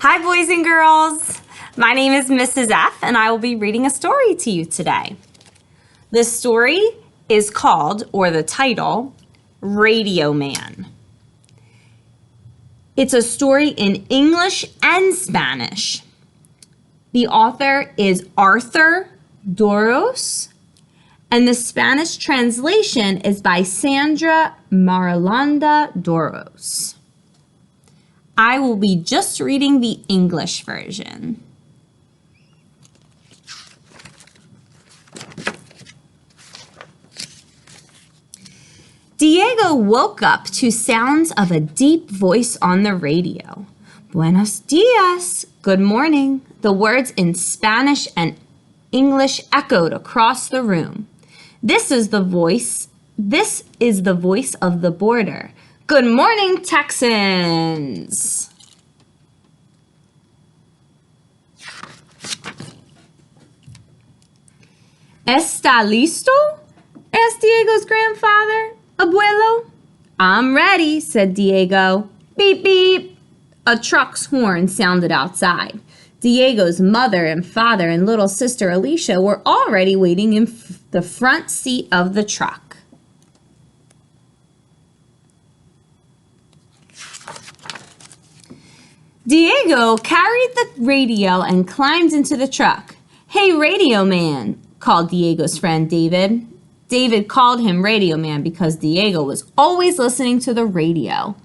Hi, boys and girls. My name is Mrs. F, and I will be reading a story to you today. This story is called, or the title, Radio Man. It's a story in English and Spanish. The author is Arthur Dorros, and the Spanish translation is by Sandra Marulanda Dorros. I will be just reading the English version. Diego woke up to sounds of a deep voice on the radio. Buenos dias, good morning. The words in Spanish and English echoed across the room. This is the voice of the border. Good morning, Texans. ¿Está listo? Asked Diego's grandfather. Abuelo? I'm ready, said Diego. Beep, beep. A truck's horn sounded outside. Diego's mother and father and little sister Alicia were already waiting in the front seat of the truck. Diego carried the radio and climbed into the truck. Hey, Radio Man, called Diego's friend David. David called him Radio Man because Diego was always listening to the radio.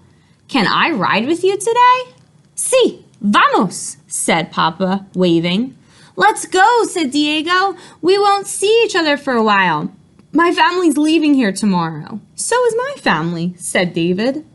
Can I ride with you today? Sí, vamos, said Papa, waving. Let's go, said Diego. We won't see each other for a while. My family's leaving here tomorrow. So is my family, said David.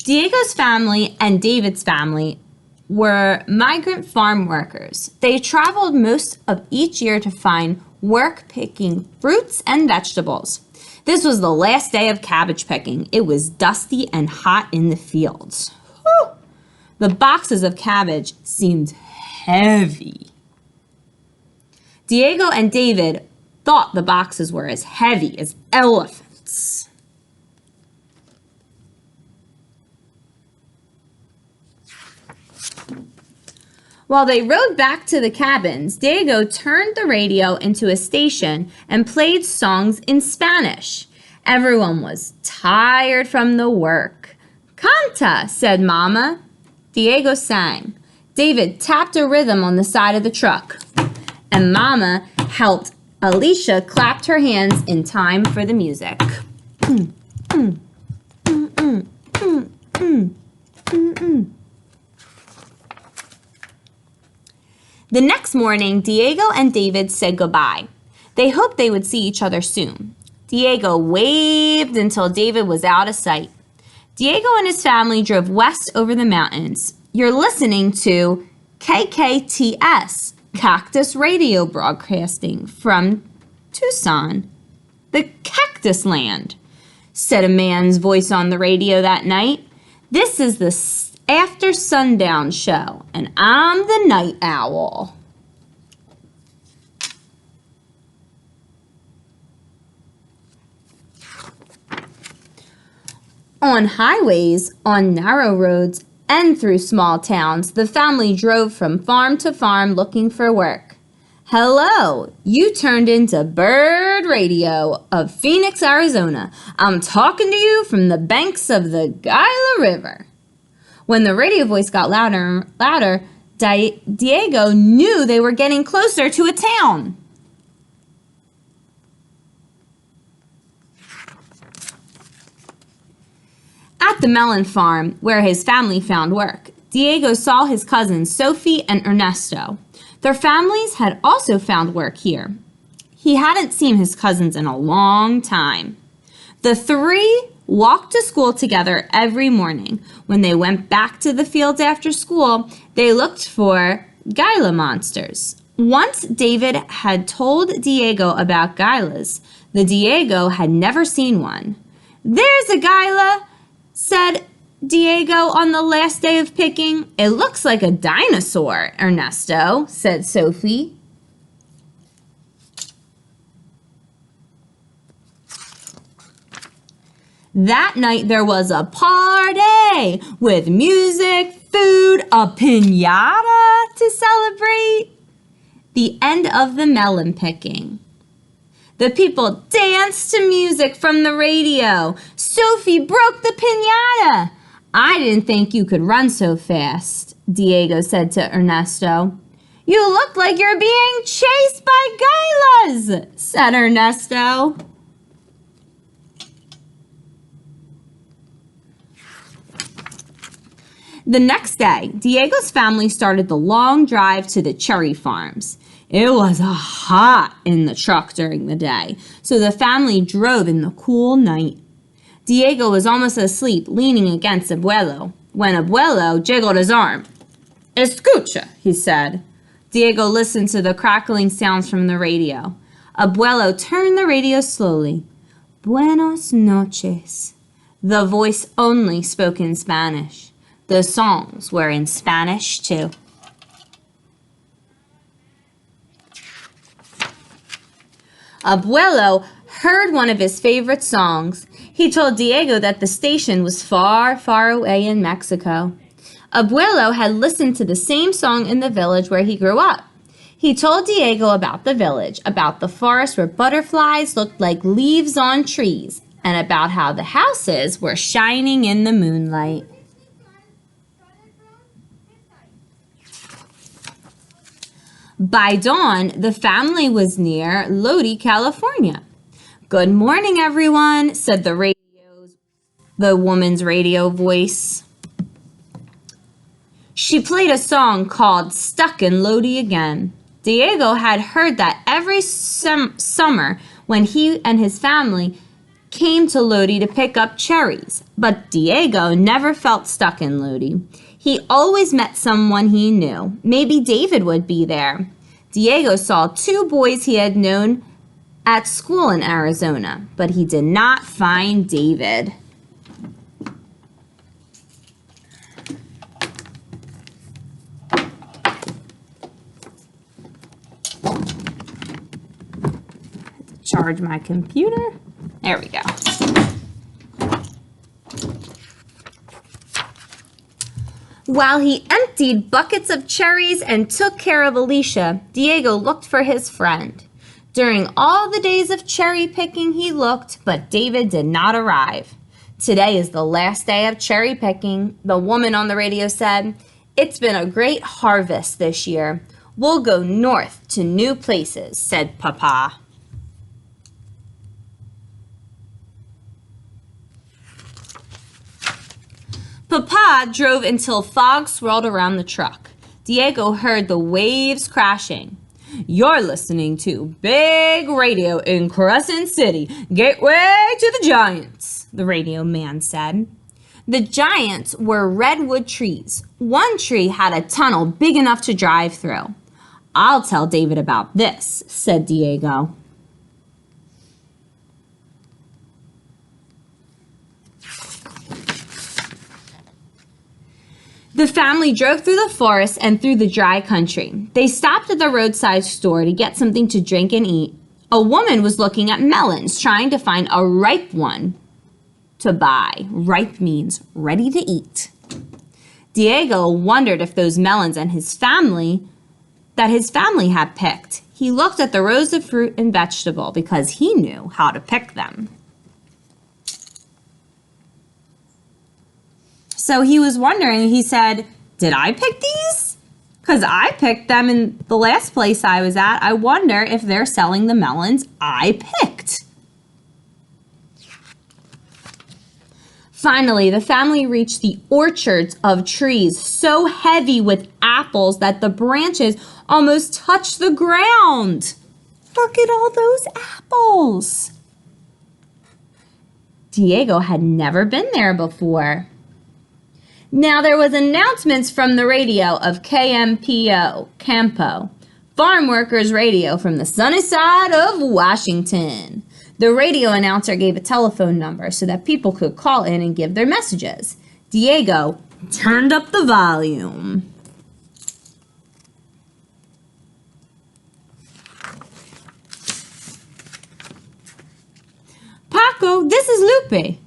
Diego's family and David's family were migrant farm workers. They traveled most of each year to find work picking fruits and vegetables. This was the last day of cabbage picking. It was dusty and hot in the fields. Whew. The boxes of cabbage seemed heavy. Diego and David thought the boxes were as heavy as elephants. While they rode back to the cabins, Diego turned the radio into a station and played songs in Spanish. Everyone was tired from the work. Canta, said Mama. Diego sang. David tapped a rhythm on the side of the truck, and Mama helped Alicia clap her hands in time for the music. The next morning, Diego and David said goodbye. They hoped they would see each other soon. Diego waved until David was out of sight. Diego and his family drove west over the mountains. You're listening to KKTS, Cactus Radio Broadcasting from Tucson, the Cactus Land, said a man's voice on the radio that night. This is the After Sundown show, and I'm the night owl. On highways, on narrow roads, and through small towns, the family drove from farm to farm looking for work. Hello, you turned into Bird Radio of Phoenix, Arizona. I'm talking to you from the banks of the Gila River. When the radio voice got louder and louder, Diego knew they were getting closer to a town. At the melon farm, where his family found work, Diego saw his cousins Sophie and Ernesto. Their families had also found work here. He hadn't seen his cousins in a long time. The three walked to school together every morning. When they went back to the fields after school, they looked for Gila monsters. Once David had told Diego about Gilas, the Diego had never seen one. There's a Gila, said Diego on the last day of picking. It looks like a dinosaur, Ernesto, said Sophie. That night there was a party with music, food, a piñata to celebrate. The end of the melon picking. The people danced to music from the radio. Sophie broke the piñata. I didn't think you could run so fast, Diego said to Ernesto. You look like you're being chased by gailas, said Ernesto. The next day, Diego's family started the long drive to the cherry farms. It was hot in the truck during the day, so the family drove in the cool night. Diego was almost asleep, leaning against Abuelo, when Abuelo jiggled his arm. Escucha, he said. Diego listened to the crackling sounds from the radio. Abuelo turned the radio slowly. Buenos noches. The voice only spoke in Spanish. The songs were in Spanish, too. Abuelo heard one of his favorite songs. He told Diego that the station was far, far away in Mexico. Abuelo had listened to the same song in the village where he grew up. He told Diego about the village, about the forest where butterflies looked like leaves on trees, and about how the houses were shining in the moonlight. By dawn, the family was near Lodi, California. Good morning, everyone, said the woman's radio voice. She played a song called Stuck in Lodi Again. Diego had heard that every summer when he and his family came to Lodi to pick up cherries, but Diego never felt stuck in Lodi. He always met someone he knew. Maybe David would be there. Diego saw two boys he had known at school in Arizona, but he did not find David. Charge my computer. There we go. While he emptied buckets of cherries and took care of Alicia, Diego looked for his friend. During all the days of cherry picking, he looked, but David did not arrive. Today is the last day of cherry picking, the woman on the radio said. It's been a great harvest this year. We'll go north to new places, said Papa. Papa drove until fog swirled around the truck. Diego heard the waves crashing. You're listening to Big Radio in Crescent City, gateway to the Giants, the radio man said. The Giants were redwood trees. One tree had a tunnel big enough to drive through. I'll tell David about this, said Diego. The family drove through the forest and through the dry country. They stopped at the roadside store to get something to drink and eat. A woman was looking at melons, trying to find a ripe one to buy. Ripe means ready to eat. Diego wondered if those melons and his family had picked. He looked at the rows of fruit and vegetable because he knew how to pick them. So he was wondering, he said, did I pick these? Because I picked them in the last place I was at. I wonder if they're selling the melons I picked. Finally, the family reached the orchards of trees so heavy with apples that the branches almost touched the ground. Look at all those apples. Diego had never been there before. Now there was announcements from the radio of KMPO, Campo, farm workers radio from the sunny side of Washington. The radio announcer gave a telephone number so that people could call in and give their messages. Diego turned up the volume. Paco, this is Lupe.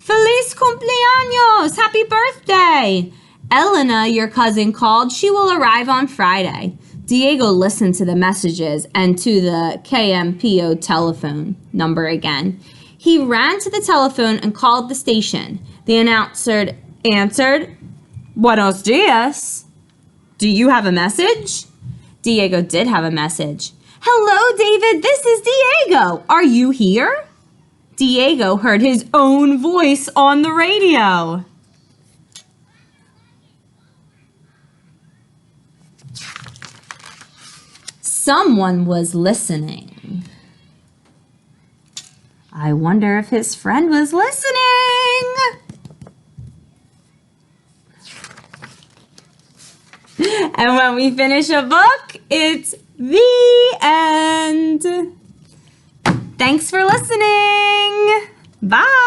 Feliz cumpleaños! Happy birthday! Elena, your cousin, called. She will arrive on Friday. Diego listened to the messages and to the KMPO telephone number again. He ran to the telephone and called the station. The announcer answered, Buenos dias. Do you have a message? Diego did have a message. Hello, David. This is Diego. Are you here? Diego heard his own voice on the radio. Someone was listening. I wonder if his friend was listening. And when we finish a book, it's the end. Thanks for listening. Bye.